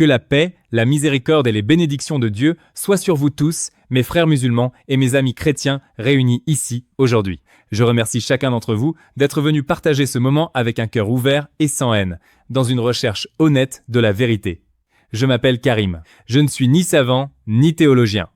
Que la paix, la miséricorde et les bénédictions de Dieu soient sur vous tous, mes frères musulmans et mes amis chrétiens réunis ici aujourd'hui. Je remercie chacun d'entre vous d'être venu partager ce moment avec un cœur ouvert et sans haine, dans une recherche honnête de la vérité. Je m'appelle Karim. Je ne suis ni savant, ni théologien.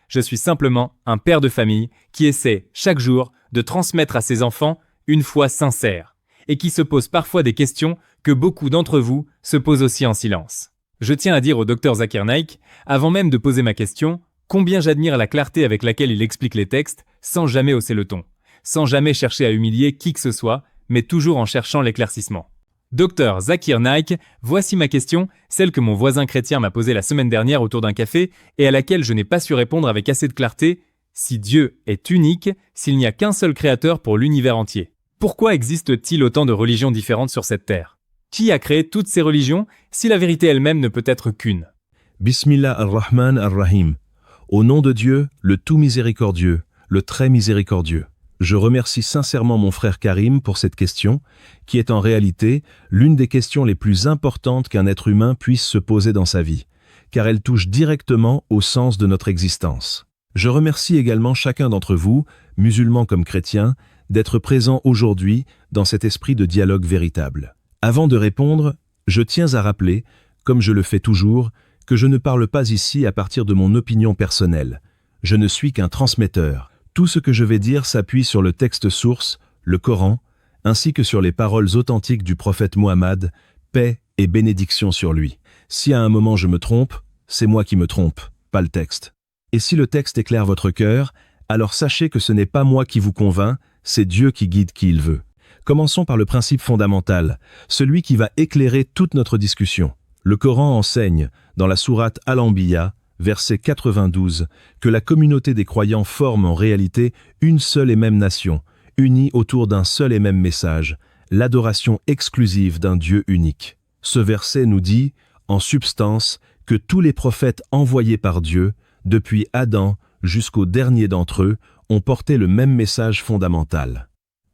Je suis simplement un père de famille qui essaie, chaque jour, de transmettre à ses enfants une foi sincère et qui se pose parfois des questions que beaucoup d'entre vous se posent aussi en silence. Je tiens à dire au Dr Zakir Naik, avant même de poser ma question, combien j'admire la clarté avec laquelle il explique les textes sans jamais hausser le ton, sans jamais chercher à humilier qui que ce soit, mais toujours en cherchant l'éclaircissement. Dr Zakir Naik, voici ma question, celle que mon voisin chrétien m'a posée la semaine dernière autour d'un café et à laquelle je n'ai pas su répondre avec assez de clarté. Si Dieu est unique, s'il n'y a qu'un seul créateur pour l'univers entier, pourquoi existe-t-il autant de religions différentes sur cette terre? Qui a créé toutes ces religions si la vérité elle-même ne peut être qu'une? Bismillah ar-Rahman ar-Rahim. Au nom de Dieu, le tout miséricordieux, le très miséricordieux. Je remercie sincèrement mon frère Karim pour cette question, qui est en réalité l'une des questions les plus importantes qu'un être humain puisse se poser dans sa vie, car elle touche directement au sens de notre existence. Je remercie également chacun d'entre vous, musulmans comme chrétiens, d'être présents aujourd'hui dans cet esprit de dialogue véritable. Avant de répondre, je tiens à rappeler, comme je le fais toujours, que je ne parle pas ici à partir de mon opinion personnelle. Je ne suis qu'un transmetteur. Tout ce que je vais dire s'appuie sur le texte source, le Coran, ainsi que sur les paroles authentiques du prophète Muhammad, paix et bénédiction sur lui. Si à un moment je me trompe, c'est moi qui me trompe, pas le texte. Et si le texte éclaire votre cœur, alors sachez que ce n'est pas moi qui vous convainc, c'est Dieu qui guide qui il veut. Commençons par le principe fondamental, celui qui va éclairer toute notre discussion. Le Coran enseigne, dans la sourate Al-Anbiya, verset 92, que la communauté des croyants forme en réalité une seule et même nation, unie autour d'un seul et même message, l'adoration exclusive d'un Dieu unique. Ce verset nous dit, en substance, que tous les prophètes envoyés par Dieu, depuis Adam jusqu'au dernier d'entre eux, ont porté le même message fondamental.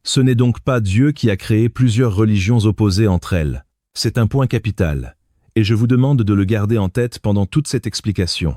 Ce n'est donc pas Dieu qui a créé plusieurs religions opposées entre elles. C'est un point capital. Et je vous demande de le garder en tête pendant toute cette explication.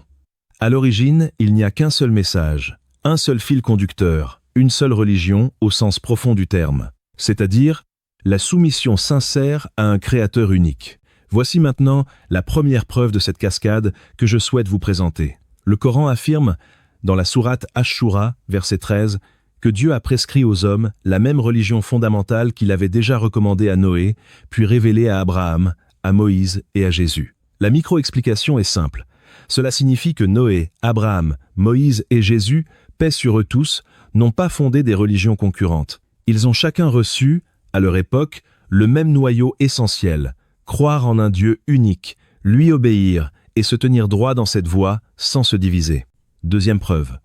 À l'origine, il n'y a qu'un seul message, un seul fil conducteur, une seule religion au sens profond du terme, c'est-à-dire la soumission sincère à un créateur unique. Voici maintenant la première preuve de cette cascade que je souhaite vous présenter. Le Coran affirme, dans la sourate Ash-Shura, verset 13, que Dieu a prescrit aux hommes la même religion fondamentale qu'il avait déjà recommandée à Noé, puis révélée à Abraham, à Moïse et à Jésus. La micro-explication est simple. Cela signifie que Noé, Abraham, Moïse et Jésus, paix sur eux tous, n'ont pas fondé des religions concurrentes. Ils ont chacun reçu, à leur époque, le même noyau essentiel, croire en un Dieu unique, lui obéir et se tenir droit dans cette voie sans se diviser. Deuxième preuve.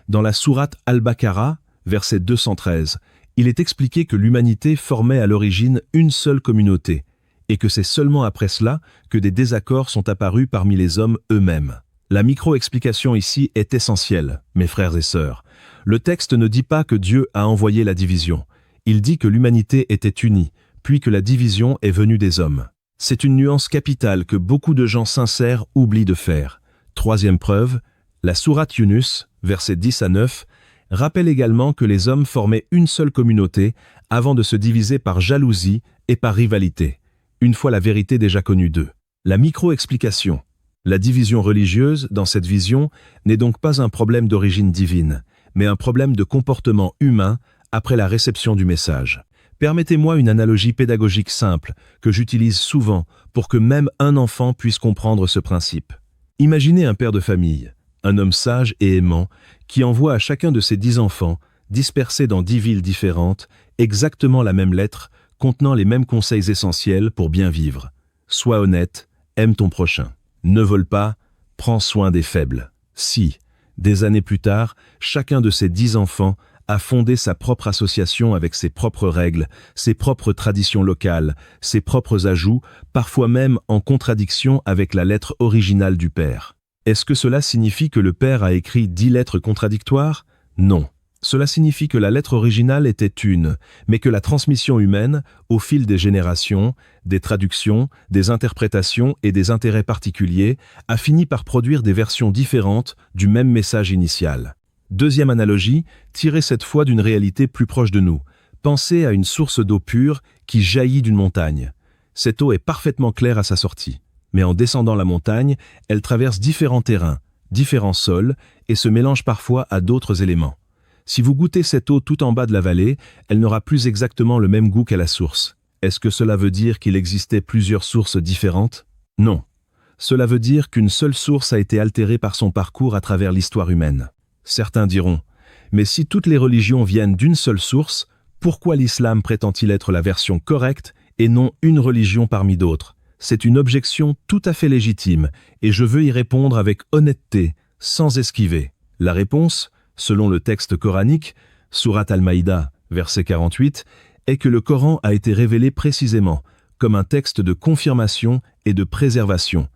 Dans la sourate Al-Baqarah, verset 213, il est expliqué que l'humanité formait à l'origine une seule communauté, et que c'est seulement après cela que des désaccords sont apparus parmi les hommes eux-mêmes. La micro-explication ici est essentielle, mes frères et sœurs. Le texte ne dit pas que Dieu a envoyé la division. Il dit que l'humanité était unie, puis que la division est venue des hommes. C'est une nuance capitale que beaucoup de gens sincères oublient de faire. Troisième preuve, la sourate Yunus, versets 10 à 9, rappelle également que les hommes formaient une seule communauté avant de se diviser par jalousie et par rivalité. Une fois la vérité déjà connue d'eux. La micro-explication. La division religieuse, dans cette vision, n'est donc pas un problème d'origine divine, mais un problème de comportement humain après la réception du message. Permettez-moi une analogie pédagogique simple, que j'utilise souvent pour que même un enfant puisse comprendre ce principe. Imaginez un père de famille, un homme sage et aimant, qui envoie à chacun de ses 10 enfants, dispersés dans 10 villes différentes, exactement la même lettre, contenant les mêmes conseils essentiels pour bien vivre. Sois honnête, aime ton prochain. Ne vole pas, prends soin des faibles. Si, des années plus tard, chacun de ces 10 enfants a fondé sa propre association avec ses propres règles, ses propres traditions locales, ses propres ajouts, parfois même en contradiction avec la lettre originale du père. Est-ce que cela signifie que le père a écrit 10 lettres contradictoires? Non. Cela signifie que la lettre originale était une, mais que la transmission humaine, au fil des générations, des traductions, des interprétations et des intérêts particuliers, a fini par produire des versions différentes du même message initial. Deuxième analogie, tirée cette fois d'une réalité plus proche de nous. Pensez à une source d'eau pure qui jaillit d'une montagne. Cette eau est parfaitement claire à sa sortie. Mais en descendant la montagne, elle traverse différents terrains, différents sols, et se mélange parfois à d'autres éléments. Si vous goûtez cette eau tout en bas de la vallée, elle n'aura plus exactement le même goût qu'à la source. Est-ce que cela veut dire qu'il existait plusieurs sources différentes? Non. Cela veut dire qu'une seule source a été altérée par son parcours à travers l'histoire humaine. Certains diront, mais si toutes les religions viennent d'une seule source, pourquoi l'islam prétend-il être la version correcte et non une religion parmi d'autres? C'est une objection tout à fait légitime, et je veux y répondre avec honnêteté, sans esquiver. La réponse, selon le texte coranique, Sourate Al-Maïda, verset 48, est que le Coran a été révélé précisément comme un texte de confirmation et de préservation,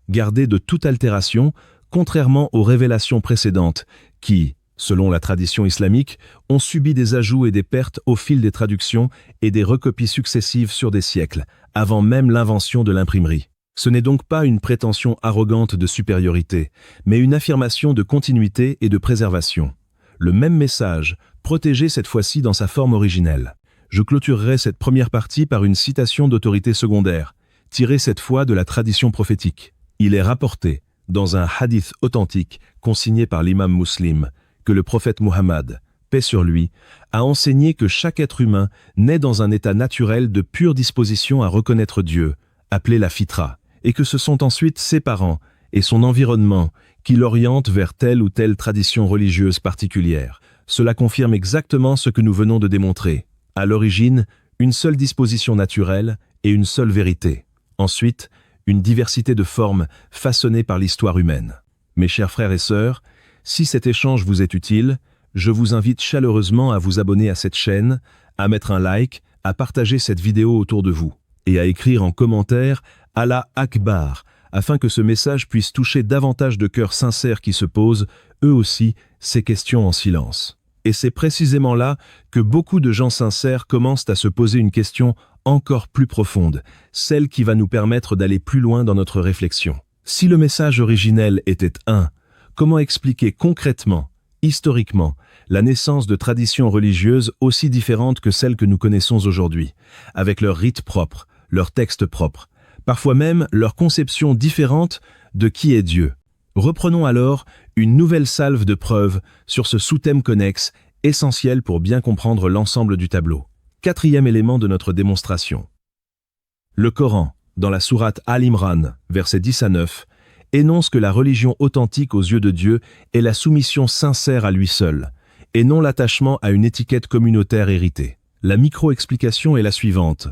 gardé de toute altération, contrairement aux révélations précédentes, qui, selon la tradition islamique, ont subi des ajouts et des pertes au fil des traductions et des recopies successives sur des siècles, avant même l'invention de l'imprimerie. Ce n'est donc pas une prétention arrogante de supériorité, mais une affirmation de continuité et de préservation. Le même message, protégé cette fois-ci dans sa forme originelle. Je clôturerai cette première partie par une citation d'autorité secondaire, tirée cette fois de la tradition prophétique. Il est rapporté, dans un hadith authentique consigné par l'imam Muslim, que le prophète Muhammad, paix sur lui, a enseigné que chaque être humain naît dans un état naturel de pure disposition à reconnaître Dieu, appelé la fitra, et que ce sont ensuite ses parents et son environnement qui l'orientent vers telle ou telle tradition religieuse particulière. Cela confirme exactement ce que nous venons de démontrer. À l'origine, une seule disposition naturelle et une seule vérité. Ensuite, une diversité de formes façonnées par l'histoire humaine. Mes chers frères et sœurs, si cet échange vous est utile, je vous invite chaleureusement à vous abonner à cette chaîne, à mettre un like, à partager cette vidéo autour de vous, et à écrire en commentaire « Allah Akbar » afin que ce message puisse toucher davantage de cœurs sincères qui se posent, eux aussi, ces questions en silence. Et c'est précisément là que beaucoup de gens sincères commencent à se poser une question encore plus profonde, celle qui va nous permettre d'aller plus loin dans notre réflexion. Si le message originel était un, comment expliquer concrètement, historiquement, la naissance de traditions religieuses aussi différentes que celles que nous connaissons aujourd'hui, avec leurs rites propres, leurs textes propres, parfois même leur conception différente de qui est Dieu. Reprenons alors une nouvelle salve de preuves sur ce sous-thème connexe, essentiel pour bien comprendre l'ensemble du tableau. Quatrième élément de notre démonstration. Le Coran, dans la sourate Al-Imran, versets 10 à 9, énonce que la religion authentique aux yeux de Dieu est la soumission sincère à lui seul, et non l'attachement à une étiquette communautaire héritée. La micro-explication est la suivante.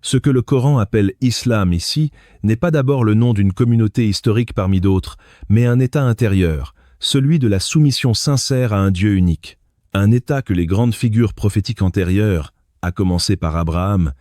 Ce que le Coran appelle islam ici n'est pas d'abord le nom d'une communauté historique parmi d'autres, mais un état intérieur, celui de la soumission sincère à un Dieu unique. Un état que les grandes figures prophétiques antérieures, à commencer par Abraham,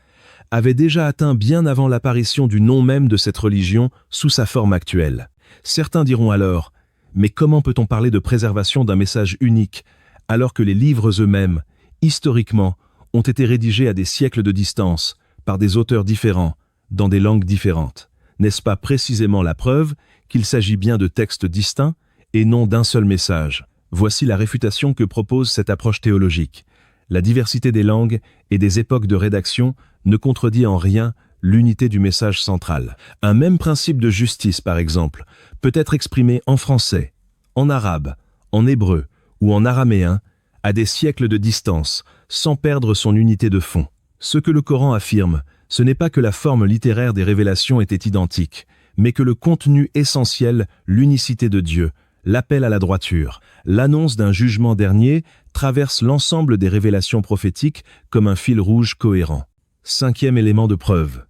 avaient déjà atteint bien avant l'apparition du nom même de cette religion sous sa forme actuelle. Certains diront alors, mais comment peut-on parler de préservation d'un message unique, alors que les livres eux-mêmes, historiquement, ont été rédigés à des siècles de distance, par des auteurs différents, dans des langues différentes. N'est-ce pas précisément la preuve qu'il s'agit bien de textes distincts et non d'un seul message? Voici la réfutation que propose cette approche théologique. La diversité des langues et des époques de rédaction ne contredit en rien l'unité du message central. Un même principe de justice, par exemple, peut être exprimé en français, en arabe, en hébreu ou en araméen, à des siècles de distance, sans perdre son unité de fond. Ce que le Coran affirme, ce n'est pas que la forme littéraire des révélations était identique, mais que le contenu essentiel, l'unicité de Dieu, l'appel à la droiture, l'annonce d'un jugement dernier traverse l'ensemble des révélations prophétiques comme un fil rouge cohérent. Cinquième élément de preuve.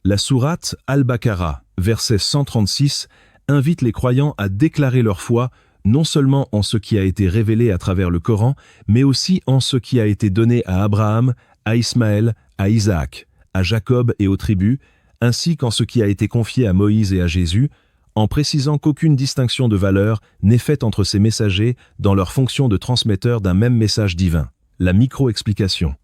La sourate Al-Baqarah, verset 136, invite les croyants à déclarer leur foi non seulement en ce qui a été révélé à travers le Coran, mais aussi en ce qui a été donné à Abraham, à Ismaël, à Isaac, à Jacob et aux tribus, ainsi qu'en ce qui a été confié à Moïse et à Jésus, en précisant qu'aucune distinction de valeur n'est faite entre ces messagers dans leur fonction de transmetteurs d'un même message divin. La micro-explication.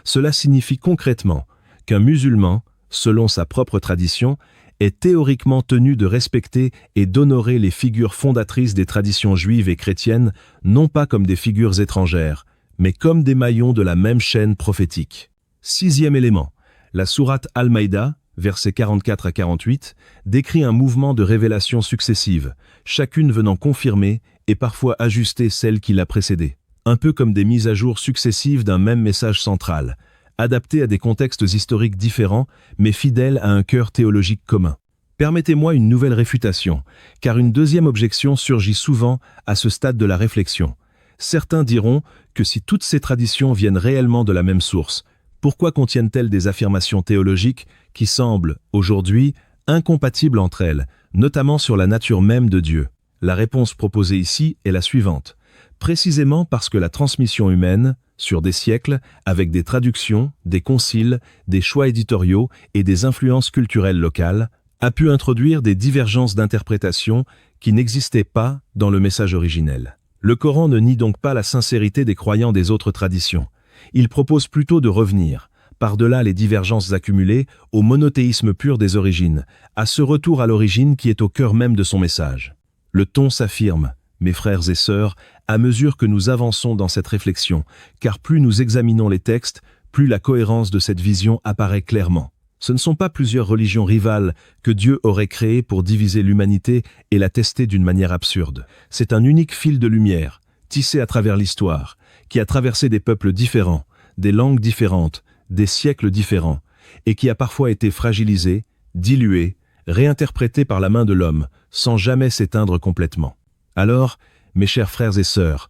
Cela signifie concrètement qu'un musulman, selon sa propre tradition, est théoriquement tenu de respecter et d'honorer les figures fondatrices des traditions juives et chrétiennes, non pas comme des figures étrangères, mais comme des maillons de la même chaîne prophétique. 6e élément. La sourate Al-Maïda, versets 44 à 48, décrit un mouvement de révélations successives, chacune venant confirmer et parfois ajuster celle qui l'a précédée. Un peu comme des mises à jour successives d'un même message central, adapté à des contextes historiques différents, mais fidèles à un cœur théologique commun. Permettez-moi une nouvelle réfutation, car une deuxième objection surgit souvent à ce stade de la réflexion. Certains diront que si toutes ces traditions viennent réellement de la même source, pourquoi contiennent-elles des affirmations théologiques qui semblent, aujourd'hui, incompatibles entre elles, notamment sur la nature même de Dieu? La réponse proposée ici est la suivante. Précisément parce que la transmission humaine, sur des siècles, avec des traductions, des conciles, des choix éditoriaux et des influences culturelles locales, a pu introduire des divergences d'interprétation qui n'existaient pas dans le message originel. Le Coran ne nie donc pas la sincérité des croyants des autres traditions. Il propose plutôt de revenir, par-delà les divergences accumulées, au monothéisme pur des origines, à ce retour à l'origine qui est au cœur même de son message. Le ton s'affirme, mes frères et sœurs, à mesure que nous avançons dans cette réflexion, car plus nous examinons les textes, plus la cohérence de cette vision apparaît clairement. Ce ne sont pas plusieurs religions rivales que Dieu aurait créées pour diviser l'humanité et la tester d'une manière absurde. C'est un unique fil de lumière, tissé à travers l'histoire, qui a traversé des peuples différents, des langues différentes, des siècles différents, et qui a parfois été fragilisé, dilué, réinterprété par la main de l'homme, sans jamais s'éteindre complètement. Alors, mes chers frères et sœurs,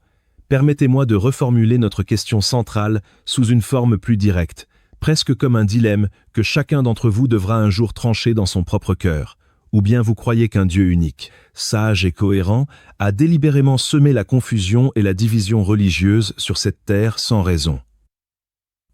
permettez-moi de reformuler notre question centrale sous une forme plus directe, presque comme un dilemme que chacun d'entre vous devra un jour trancher dans son propre cœur. Ou bien vous croyez qu'un Dieu unique, sage et cohérent, a délibérément semé la confusion et la division religieuse sur cette terre sans raison.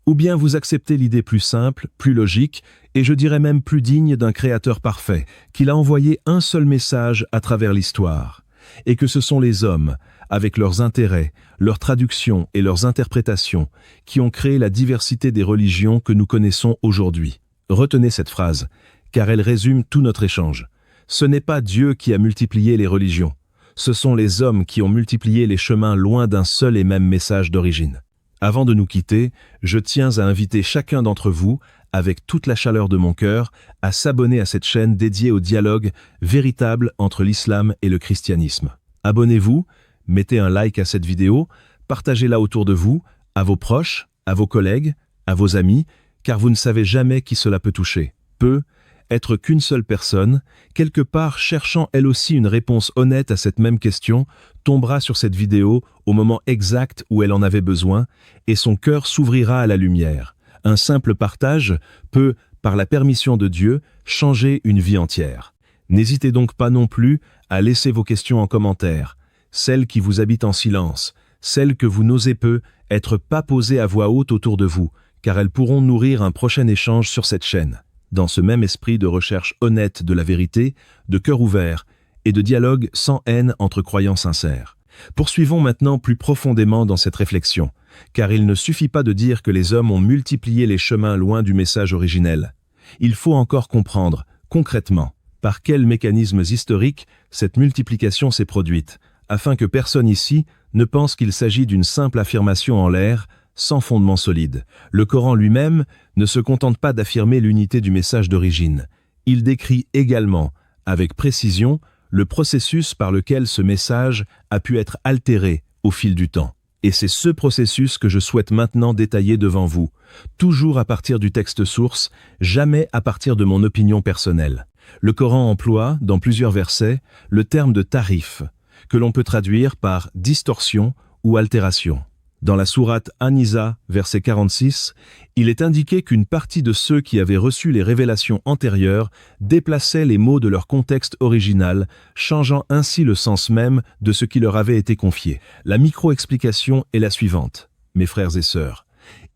Ou bien vous acceptez l'idée plus simple, plus logique, et je dirais même plus digne d'un créateur parfait, qu'il a envoyé un seul message à travers l'histoire, et que ce sont les hommes, avec leurs intérêts, leurs traductions et leurs interprétations, qui ont créé la diversité des religions que nous connaissons aujourd'hui. Retenez cette phrase, car elle résume tout notre échange. Ce n'est pas Dieu qui a multiplié les religions, ce sont les hommes qui ont multiplié les chemins loin d'un seul et même message d'origine. Avant de nous quitter, je tiens à inviter chacun d'entre vous, avec toute la chaleur de mon cœur, à s'abonner à cette chaîne dédiée au dialogue véritable entre l'islam et le christianisme. Abonnez-vous, mettez un like à cette vidéo, partagez-la autour de vous, à vos proches, à vos collègues, à vos amis, car vous ne savez jamais qui cela peut toucher. Peut être qu'une seule personne, quelque part cherchant elle aussi une réponse honnête à cette même question, tombera sur cette vidéo au moment exact où elle en avait besoin, et son cœur s'ouvrira à la lumière. Un simple partage peut, par la permission de Dieu, changer une vie entière. N'hésitez donc pas non plus à laisser vos questions en commentaire, celles qui vous habitent en silence, celles que vous n'osez peu être pas posées à voix haute autour de vous, car elles pourront nourrir un prochain échange sur cette chaîne. Dans ce même esprit de recherche honnête de la vérité, de cœur ouvert et de dialogue sans haine entre croyants sincères. Poursuivons maintenant plus profondément dans cette réflexion, car il ne suffit pas de dire que les hommes ont multiplié les chemins loin du message originel. Il faut encore comprendre, concrètement, par quels mécanismes historiques cette multiplication s'est produite, afin que personne ici ne pense qu'il s'agit d'une simple affirmation en l'air, sans fondement solide. Le Coran lui-même ne se contente pas d'affirmer l'unité du message d'origine. Il décrit également, avec précision, le processus par lequel ce message a pu être altéré au fil du temps. Et c'est ce processus que je souhaite maintenant détailler devant vous, toujours à partir du texte source, jamais à partir de mon opinion personnelle. Le Coran emploie, dans plusieurs versets, le terme de tarif, que l'on peut traduire par distorsion ou altération. Dans la sourate An-Nisa, verset 46, il est indiqué qu'une partie de ceux qui avaient reçu les révélations antérieures déplaçaient les mots de leur contexte original, changeant ainsi le sens même de ce qui leur avait été confié. La micro-explication est la suivante, mes frères et sœurs.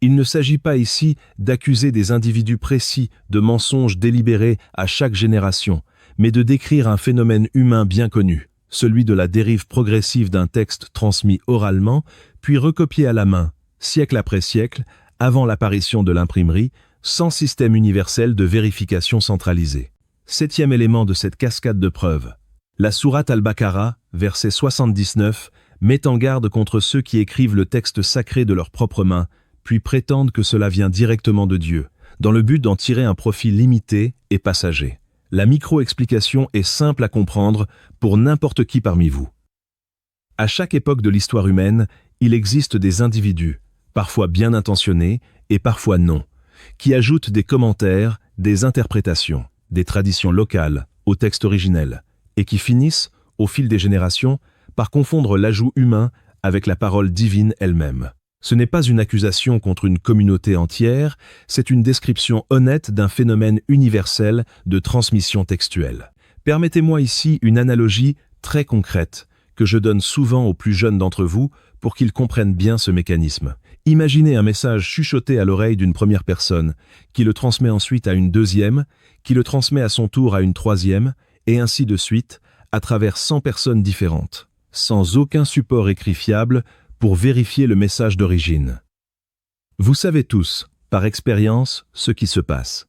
Il ne s'agit pas ici d'accuser des individus précis de mensonges délibérés à chaque génération, mais de décrire un phénomène humain bien connu, celui de la dérive progressive d'un texte transmis oralement, puis recopié à la main, siècle après siècle, avant l'apparition de l'imprimerie, sans système universel de vérification centralisée. 7e élément de cette cascade de preuves. La sourate Al-Baqarah, verset 79, met en garde contre ceux qui écrivent le texte sacré de leurs propres mains, puis prétendent que cela vient directement de Dieu, dans le but d'en tirer un profit limité et passager. La micro-explication est simple à comprendre pour n'importe qui parmi vous. À chaque époque de l'histoire humaine, il existe des individus, parfois bien intentionnés et parfois non, qui ajoutent des commentaires, des interprétations, des traditions locales au texte originel, et qui finissent, au fil des générations, par confondre l'ajout humain avec la parole divine elle-même. Ce n'est pas une accusation contre une communauté entière, c'est une description honnête d'un phénomène universel de transmission textuelle. Permettez-moi ici une analogie très concrète que je donne souvent aux plus jeunes d'entre vous pour qu'ils comprennent bien ce mécanisme. Imaginez un message chuchoté à l'oreille d'une première personne, qui le transmet ensuite à une deuxième, qui le transmet à son tour à une troisième, et ainsi de suite, à travers 100 personnes différentes, sans aucun support écrit fiable pour vérifier le message d'origine. Vous savez tous, par expérience, ce qui se passe.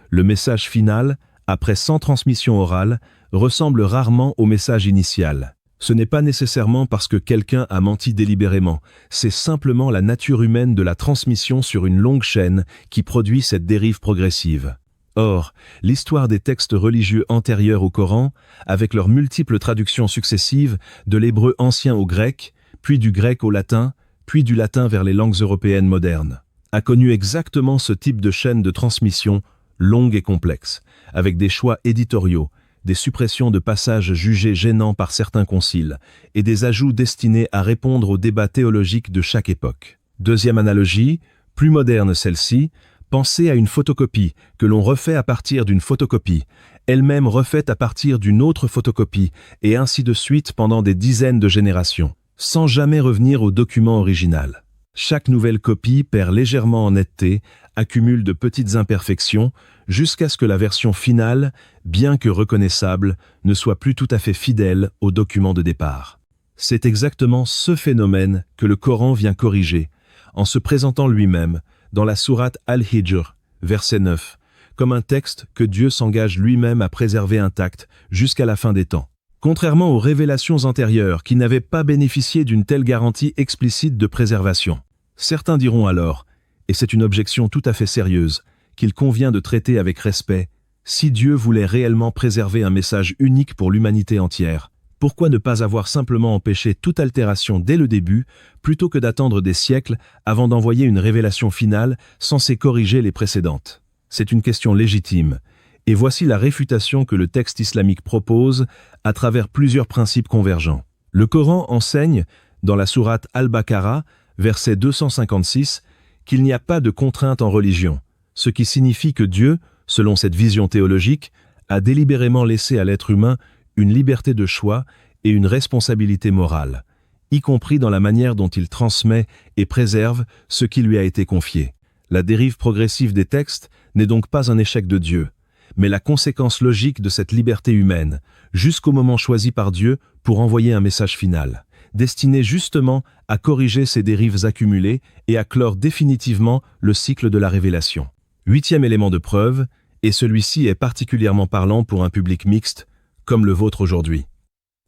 Le message final, après 100 transmissions orales, ressemble rarement au message initial. Ce n'est pas nécessairement parce que quelqu'un a menti délibérément, c'est simplement la nature humaine de la transmission sur une longue chaîne qui produit cette dérive progressive. Or, l'histoire des textes religieux antérieurs au Coran, avec leurs multiples traductions successives, de l'hébreu ancien au grec, puis du grec au latin, puis du latin vers les langues européennes modernes, a connu exactement ce type de chaîne de transmission longue et complexe, avec des choix éditoriaux, des suppressions de passages jugés gênants par certains conciles, et des ajouts destinés à répondre aux débats théologiques de chaque époque. Deuxième analogie, plus moderne celle-ci, pensez à une photocopie que l'on refait à partir d'une photocopie, elle-même refaite à partir d'une autre photocopie, et ainsi de suite pendant des dizaines de générations, sans jamais revenir au document original. Chaque nouvelle copie perd légèrement en netteté, accumule de petites imperfections, jusqu'à ce que la version finale, bien que reconnaissable, ne soit plus tout à fait fidèle au document de départ. C'est exactement ce phénomène que le Coran vient corriger, en se présentant lui-même, dans la sourate Al-Hijr, verset 9, comme un texte que Dieu s'engage lui-même à préserver intact jusqu'à la fin des temps. Contrairement aux révélations antérieures qui n'avaient pas bénéficié d'une telle garantie explicite de préservation. Certains diront alors, et c'est une objection tout à fait sérieuse, qu'il convient de traiter avec respect, si Dieu voulait réellement préserver un message unique pour l'humanité entière, pourquoi ne pas avoir simplement empêché toute altération dès le début, plutôt que d'attendre des siècles avant d'envoyer une révélation finale censée corriger les précédentes? C'est une question légitime, et voici la réfutation que le texte islamique propose à travers plusieurs principes convergents. Le Coran enseigne, dans la sourate Al-Baqarah, verset 256, qu'il n'y a pas de contrainte en religion, ce qui signifie que Dieu, selon cette vision théologique, a délibérément laissé à l'être humain une liberté de choix et une responsabilité morale, y compris dans la manière dont il transmet et préserve ce qui lui a été confié. La dérive progressive des textes n'est donc pas un échec de Dieu, mais la conséquence logique de cette liberté humaine, jusqu'au moment choisi par Dieu pour envoyer un message final, destiné justement à corriger ces dérives accumulées et à clore définitivement le cycle de la révélation. 8e élément de preuve, et celui-ci est particulièrement parlant pour un public mixte, comme le vôtre aujourd'hui.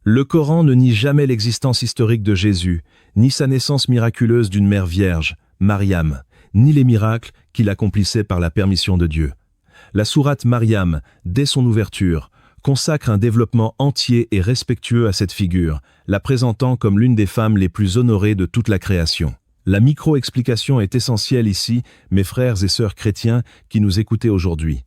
Le Coran ne nie jamais l'existence historique de Jésus, ni sa naissance miraculeuse d'une mère vierge, Mariam, ni les miracles qu'il accomplissait par la permission de Dieu. La sourate Mariam, dès son ouverture, consacre un développement entier et respectueux à cette figure, la présentant comme l'une des femmes les plus honorées de toute la création. La micro-explication est essentielle ici, mes frères et sœurs chrétiens qui nous écoutez aujourd'hui.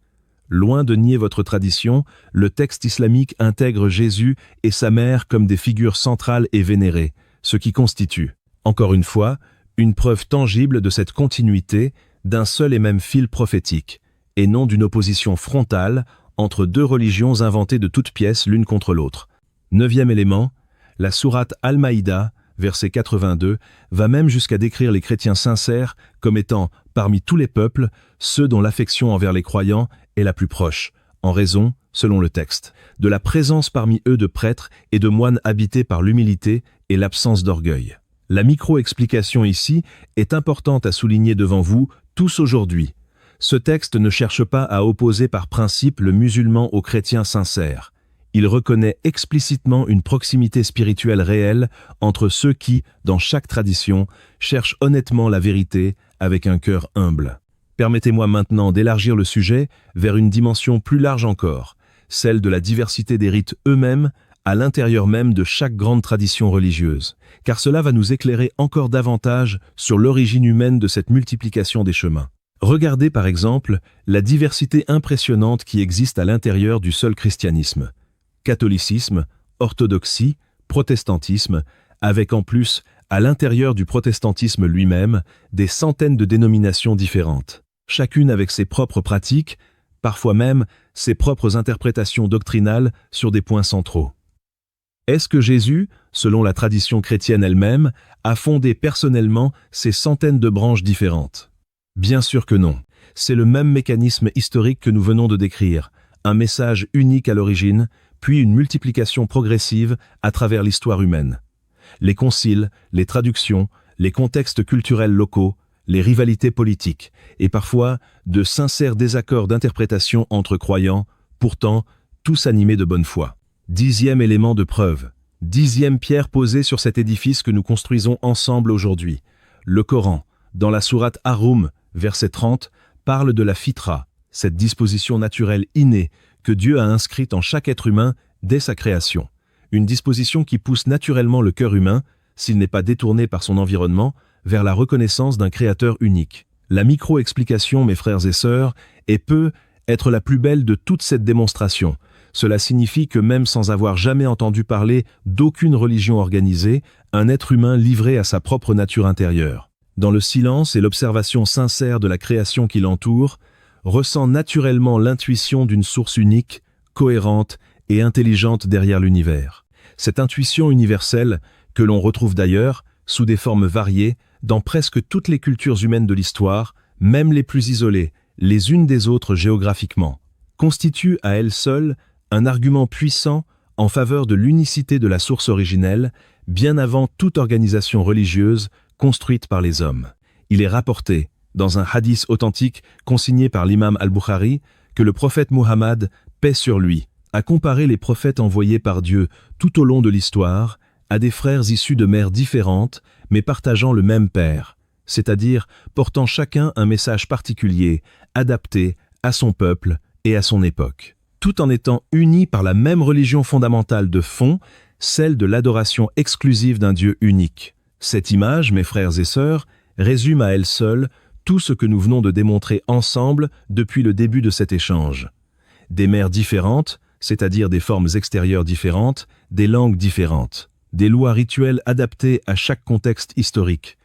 Loin de nier votre tradition, le texte islamique intègre Jésus et sa mère comme des figures centrales et vénérées, ce qui constitue, encore une fois, une preuve tangible de cette continuité d'un seul et même fil prophétique, et non d'une opposition frontale entre deux religions inventées de toutes pièces l'une contre l'autre. 9e élément, la sourate Al-Maïda, verset 82, va même jusqu'à décrire les chrétiens sincères comme étant, parmi tous les peuples, ceux dont l'affection envers les croyants est la plus proche, en raison, selon le texte, de la présence parmi eux de prêtres et de moines habités par l'humilité et l'absence d'orgueil. La micro-explication ici est importante à souligner devant vous tous aujourd'hui. Ce texte ne cherche pas à opposer par principe le musulman au chrétien sincère. Il reconnaît explicitement une proximité spirituelle réelle entre ceux qui, dans chaque tradition, cherchent honnêtement la vérité avec un cœur humble. Permettez-moi maintenant d'élargir le sujet vers une dimension plus large encore, celle de la diversité des rites eux-mêmes à l'intérieur même de chaque grande tradition religieuse, car cela va nous éclairer encore davantage sur l'origine humaine de cette multiplication des chemins. Regardez par exemple la diversité impressionnante qui existe à l'intérieur du seul christianisme. Catholicisme, orthodoxie, protestantisme, avec en plus, à l'intérieur du protestantisme lui-même, des centaines de dénominations différentes, chacune avec ses propres pratiques, parfois même ses propres interprétations doctrinales sur des points centraux. Est-ce que Jésus, selon la tradition chrétienne elle-même, a fondé personnellement ces centaines de branches différentes? Bien sûr que non. C'est le même mécanisme historique que nous venons de décrire, un message unique à l'origine, puis une multiplication progressive à travers l'histoire humaine. Les conciles, les traductions, les contextes culturels locaux, les rivalités politiques, et parfois de sincères désaccords d'interprétation entre croyants, pourtant tous animés de bonne foi. 10e élément de preuve, 10e pierre posée sur cet édifice que nous construisons ensemble aujourd'hui. Le Coran, dans la sourate Ar-Rum, verset 30, parle de la fitra, cette disposition naturelle innée que Dieu a inscrite en chaque être humain dès sa création. Une disposition qui pousse naturellement le cœur humain, s'il n'est pas détourné par son environnement, vers la reconnaissance d'un créateur unique. La micro-explication, mes frères et sœurs, peut être la plus belle de toute cette démonstration. Cela signifie que même sans avoir jamais entendu parler d'aucune religion organisée, un être humain livré à sa propre nature intérieure, dans le silence et l'observation sincère de la création qui l'entoure, ressent naturellement l'intuition d'une source unique, cohérente et intelligente derrière l'univers. Cette intuition universelle, que l'on retrouve d'ailleurs, sous des formes variées, dans presque toutes les cultures humaines de l'histoire, même les plus isolées, les unes des autres géographiquement, constitue à elle seule un argument puissant en faveur de l'unicité de la source originelle, bien avant toute organisation religieuse construite par les hommes. Il est rapporté, dans un hadith authentique consigné par l'imam al-Bukhari, que le prophète Muhammad, paix sur lui, a comparé les prophètes envoyés par Dieu tout au long de l'histoire à des frères issus de mères différentes, mais partageant le même père, c'est-à-dire portant chacun un message particulier, adapté à son peuple et à son époque, tout en étant unis par la même religion fondamentale de fond, celle de l'adoration exclusive d'un Dieu unique. Cette image, mes frères et sœurs, résume à elle seule tout ce que nous venons de démontrer ensemble depuis le début de cet échange. Des mères différentes, c'est-à-dire des formes extérieures différentes, des langues différentes, des lois rituelles adaptées à chaque contexte historique,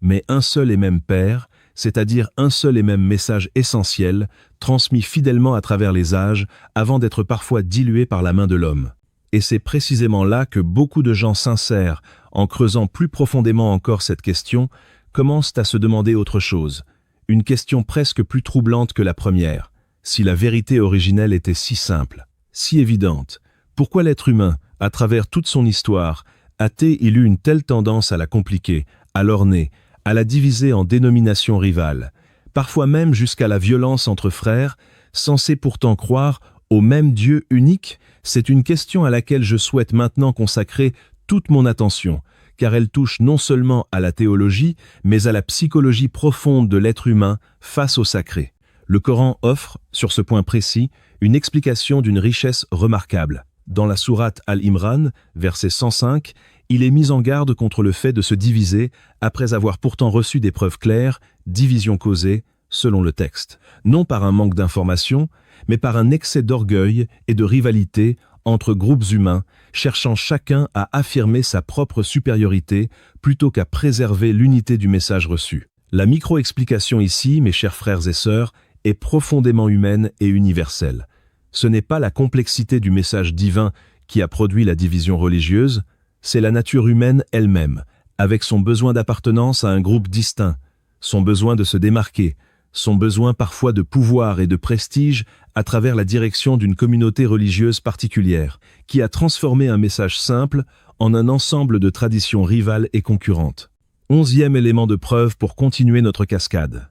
mais un seul et même Père, c'est-à-dire un seul et même message essentiel, transmis fidèlement à travers les âges, avant d'être parfois dilué par la main de l'homme. Et c'est précisément là que beaucoup de gens sincères, en creusant plus profondément encore cette question, commencent à se demander autre chose, une question presque plus troublante que la première. Si la vérité originelle était si simple, si évidente, pourquoi l'être humain, à travers toute son histoire, a-t-il eu une telle tendance à la compliquer, à l'orner, à la diviser en dénominations rivales, parfois même jusqu'à la violence entre frères, censés pourtant croire au même Dieu unique? C'est une question à laquelle je souhaite maintenant consacrer toute mon attention, car elle touche non seulement à la théologie, mais à la psychologie profonde de l'être humain face au sacré. Le Coran offre, sur ce point précis, une explication d'une richesse remarquable. Dans la sourate Al-Imran, verset 105, il est mis en garde contre le fait de se diviser après avoir pourtant reçu des preuves claires, division causée, selon le texte. Non par un manque d'information, mais par un excès d'orgueil et de rivalité entre groupes humains, cherchant chacun à affirmer sa propre supériorité plutôt qu'à préserver l'unité du message reçu. La micro-explication ici, mes chers frères et sœurs, est profondément humaine et universelle. Ce n'est pas la complexité du message divin qui a produit la division religieuse, c'est la nature humaine elle-même, avec son besoin d'appartenance à un groupe distinct, son besoin de se démarquer, son besoin parfois de pouvoir et de prestige à travers la direction d'une communauté religieuse particulière, qui a transformé un message simple en un ensemble de traditions rivales et concurrentes. 11e élément de preuve pour continuer notre cascade.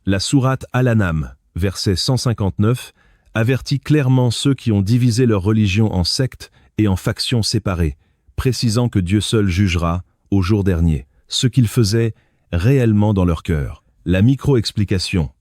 La sourate Al-An'am, verset 159, avertit clairement ceux qui ont divisé leur religion en sectes et en factions séparées, précisant que Dieu seul jugera, au jour dernier, ce qu'ils faisaient réellement dans leur cœur. La micro-explication,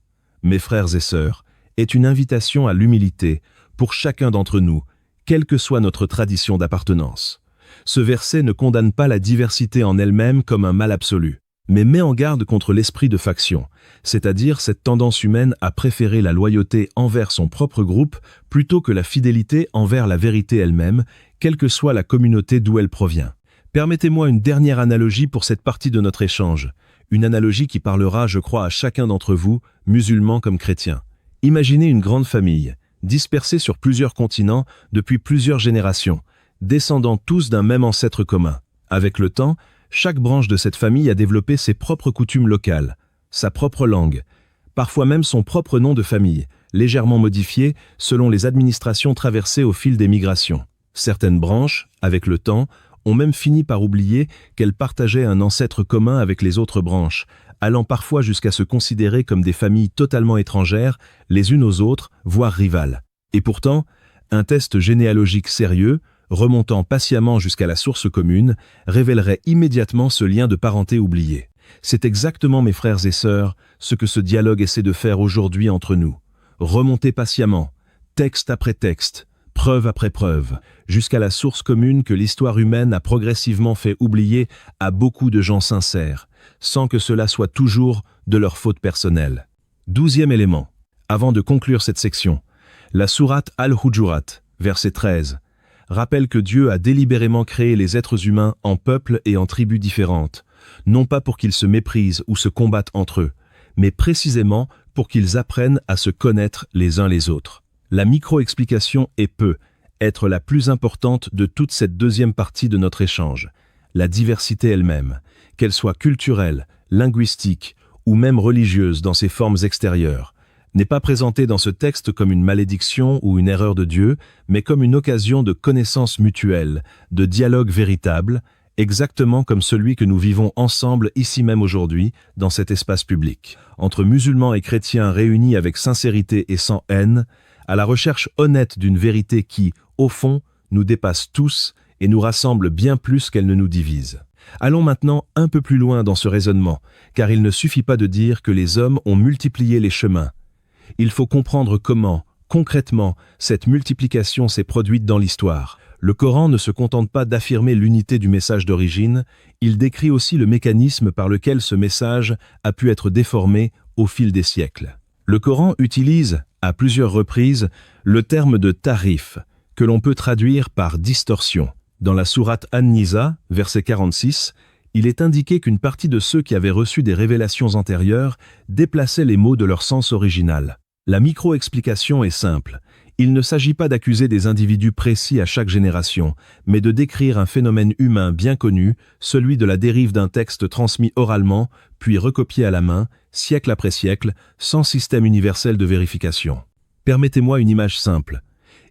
mes frères et sœurs, est une invitation à l'humilité pour chacun d'entre nous, quelle que soit notre tradition d'appartenance. Ce verset ne condamne pas la diversité en elle-même comme un mal absolu, mais met en garde contre l'esprit de faction, c'est-à-dire cette tendance humaine à préférer la loyauté envers son propre groupe plutôt que la fidélité envers la vérité elle-même, quelle que soit la communauté d'où elle provient. Permettez-moi une dernière analogie pour cette partie de notre échange, une analogie qui parlera, je crois, à chacun d'entre vous, musulmans comme chrétiens. Imaginez une grande famille, dispersée sur plusieurs continents depuis plusieurs générations, descendant tous d'un même ancêtre commun. Avec le temps, chaque branche de cette famille a développé ses propres coutumes locales, sa propre langue, parfois même son propre nom de famille, légèrement modifié selon les administrations traversées au fil des migrations. Certaines branches, avec le temps, ont même fini par oublier qu'elles partageaient un ancêtre commun avec les autres branches, allant parfois jusqu'à se considérer comme des familles totalement étrangères, les unes aux autres, voire rivales. Et pourtant, un test généalogique sérieux, remontant patiemment jusqu'à la source commune, révélerait immédiatement ce lien de parenté oublié. C'est exactement, mes frères et sœurs, ce que ce dialogue essaie de faire aujourd'hui entre nous. Remonter patiemment, texte après texte, preuve après preuve, jusqu'à la source commune que l'histoire humaine a progressivement fait oublier à beaucoup de gens sincères, sans que cela soit toujours de leur faute personnelle. 12e élément. Avant de conclure cette section, la sourate Al-Hujurat, verset 13, rappelle que Dieu a délibérément créé les êtres humains en peuples et en tribus différentes, non pas pour qu'ils se méprisent ou se combattent entre eux, mais précisément pour qu'ils apprennent à se connaître les uns les autres. La micro-explication peut être la plus importante de toute cette deuxième partie de notre échange. La diversité elle-même, qu'elle soit culturelle, linguistique ou même religieuse dans ses formes extérieures, n'est pas présentée dans ce texte comme une malédiction ou une erreur de Dieu, mais comme une occasion de connaissance mutuelle, de dialogue véritable, exactement comme celui que nous vivons ensemble ici même aujourd'hui, dans cet espace public. Entre musulmans et chrétiens réunis avec sincérité et sans haine, à la recherche honnête d'une vérité qui, au fond, nous dépasse tous et nous rassemble bien plus qu'elle ne nous divise. Allons maintenant un peu plus loin dans ce raisonnement, car il ne suffit pas de dire que les hommes ont multiplié les chemins. Il faut comprendre comment, concrètement, cette multiplication s'est produite dans l'histoire. Le Coran ne se contente pas d'affirmer l'unité du message d'origine, il décrit aussi le mécanisme par lequel ce message a pu être déformé au fil des siècles. Le Coran utilise, à plusieurs reprises, le terme de tarif, que l'on peut traduire par distorsion. Dans la sourate An-Nisa, verset 46, il est indiqué qu'une partie de ceux qui avaient reçu des révélations antérieures déplaçaient les mots de leur sens original. La micro-explication est simple. Il ne s'agit pas d'accuser des individus précis à chaque génération, mais de décrire un phénomène humain bien connu, celui de la dérive d'un texte transmis oralement, puis recopié à la main, siècle après siècle, sans système universel de vérification. Permettez-moi une image simple.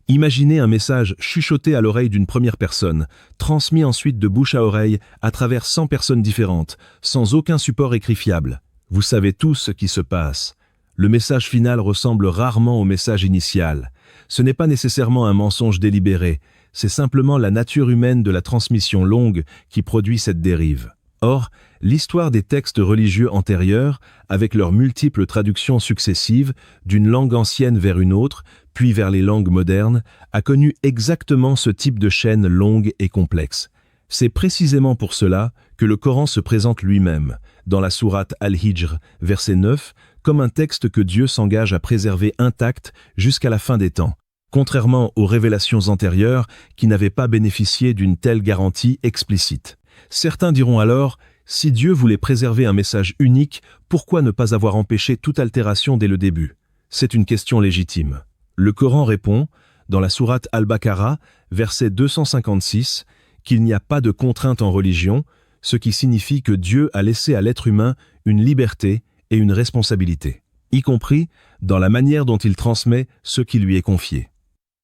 Imaginez un message chuchoté à l'oreille d'une première personne, transmis ensuite de bouche à oreille à travers 100 personnes différentes, sans aucun support écrit fiable. Vous savez tous ce qui se passe. Le message final ressemble rarement au message initial. Ce n'est pas nécessairement un mensonge délibéré, c'est simplement la nature humaine de la transmission longue qui produit cette dérive. Or, l'histoire des textes religieux antérieurs, avec leurs multiples traductions successives, d'une langue ancienne vers une autre, puis vers les langues modernes, a connu exactement ce type de chaîne longue et complexe. C'est précisément pour cela que le Coran se présente lui-même, dans la sourate Al-Hijr, verset 9, comme un texte que Dieu s'engage à préserver intact jusqu'à la fin des temps, contrairement aux révélations antérieures qui n'avaient pas bénéficié d'une telle garantie explicite. Certains diront alors, si Dieu voulait préserver un message unique, pourquoi ne pas avoir empêché toute altération dès le début? C'est une question légitime. Le Coran répond, dans la sourate Al-Baqarah, verset 256, qu'il n'y a pas de contrainte en religion, ce qui signifie que Dieu a laissé à l'être humain une liberté et une responsabilité. y compris dans la manière dont il transmet ce qui lui est confié.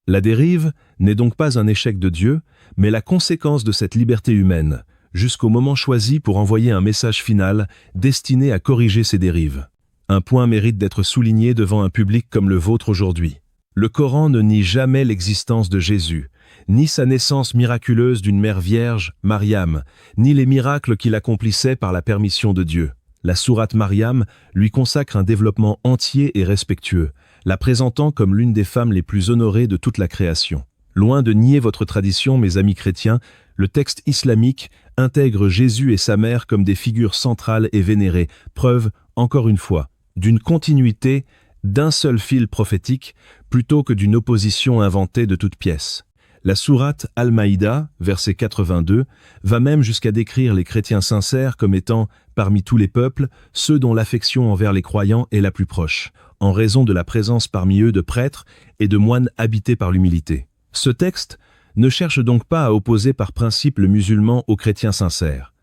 La dérive n'est donc pas un échec de Dieu, mais la conséquence de cette liberté humaine, jusqu'au moment choisi pour envoyer un message final destiné à corriger ces dérives. Un point mérite d'être souligné devant un public comme le vôtre aujourd'hui. Le Coran ne nie jamais l'existence de Jésus, ni sa naissance miraculeuse d'une mère vierge, Mariam, ni les miracles qu'il accomplissait par la permission de Dieu. La sourate Mariam lui consacre un développement entier et respectueux, la présentant comme l'une des femmes les plus honorées de toute la création. Loin de nier votre tradition, mes amis chrétiens, le texte islamique intègre Jésus et sa mère comme des figures centrales et vénérées, preuve, encore une fois, d'une continuité, d'un seul fil prophétique, plutôt que d'une opposition inventée de toutes pièces. La sourate Al-Maïda, verset 82, va même jusqu'à décrire les chrétiens sincères comme étant, parmi tous les peuples, ceux dont l'affection envers les croyants est la plus proche, en raison de la présence parmi eux de prêtres et de moines habités par l'humilité. Ce texte ne cherche donc pas à opposer par principe le musulman aux chrétiens sincères.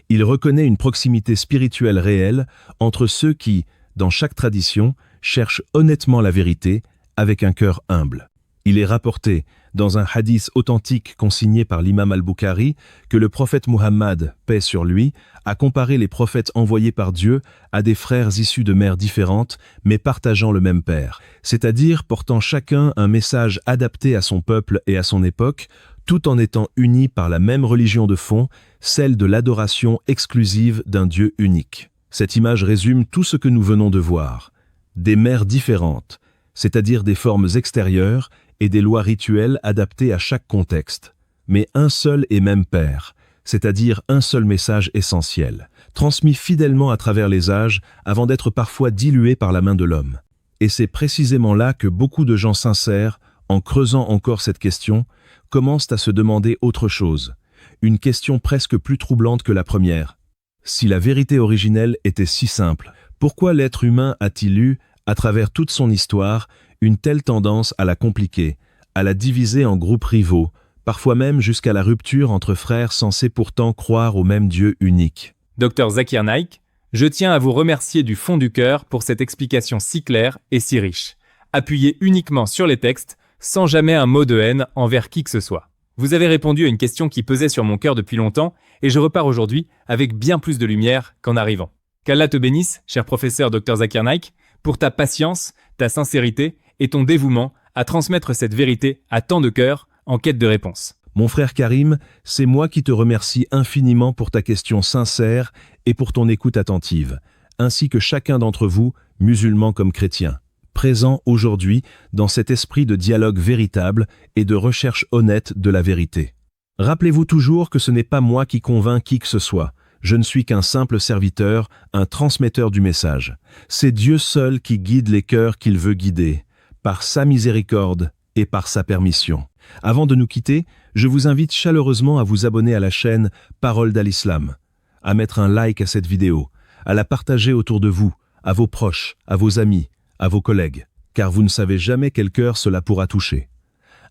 Il reconnaît une proximité spirituelle réelle entre ceux qui, dans chaque tradition, cherchent honnêtement la vérité avec un cœur humble. Il est rapporté, dans un hadith authentique consigné par l'imam al-Bukhari, que le prophète Muhammad, paix sur lui, a comparé les prophètes envoyés par Dieu à des frères issus de mères différentes, mais partageant le même père, c'est-à-dire portant chacun un message adapté à son peuple et à son époque, tout en étant unis par la même religion de fond, celle de l'adoration exclusive d'un Dieu unique. Cette image résume tout ce que nous venons de voir. Des mères différentes, c'est-à-dire des formes extérieures et des lois rituelles adaptées à chaque contexte, mais un seul et même Père, c'est-à-dire un seul message essentiel, transmis fidèlement à travers les âges avant d'être parfois dilué par la main de l'homme. Et c'est précisément là que beaucoup de gens sincères, en creusant encore cette question, commencent à se demander autre chose, une question presque plus troublante que la première. Si la vérité originelle était si simple, pourquoi l'être humain a-t-il eu, à travers toute son histoire, une telle tendance à la compliquer, à la diviser en groupes rivaux, parfois même jusqu'à la rupture entre frères censés pourtant croire au même Dieu unique. Dr Zakir Naik, je tiens à vous remercier du fond du cœur pour cette explication si claire et si riche, appuyée uniquement sur les textes, sans jamais un mot de haine envers qui que ce soit. Vous avez répondu à une question qui pesait sur mon cœur depuis longtemps et je repars aujourd'hui avec bien plus de lumière qu'en arrivant. Qu'Allah te bénisse, cher professeur Dr Zakir Naik, pour ta patience, ta sincérité et ton dévouement à transmettre cette vérité à tant de cœurs en quête de réponse. Mon frère Karim, c'est moi qui te remercie infiniment pour ta question sincère et pour ton écoute attentive, ainsi que chacun d'entre vous, musulmans comme chrétiens, présents aujourd'hui dans cet esprit de dialogue véritable et de recherche honnête de la vérité. Rappelez-vous toujours que ce n'est pas moi qui convainc qui que ce soit. Je ne suis qu'un simple serviteur, un transmetteur du message. C'est Dieu seul qui guide les cœurs qu'il veut guider, par sa miséricorde et par sa permission. Avant de nous quitter, je vous invite chaleureusement à vous abonner à la chaîne Parole d'Al-Islam, à mettre un like à cette vidéo, à la partager autour de vous, à vos proches, à vos amis, à vos collègues, car vous ne savez jamais quel cœur cela pourra toucher.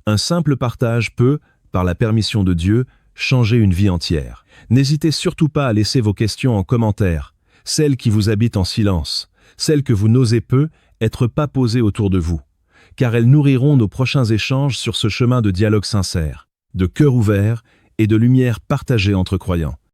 Un simple partage peut, par la permission de Dieu, changer une vie entière. N'hésitez surtout pas à laisser vos questions en commentaire, celles qui vous habitent en silence, celles que vous n'osez peu être pas posées autour de vous, car elles nourriront nos prochains échanges sur ce chemin de dialogue sincère, de cœur ouvert et de lumière partagée entre croyants.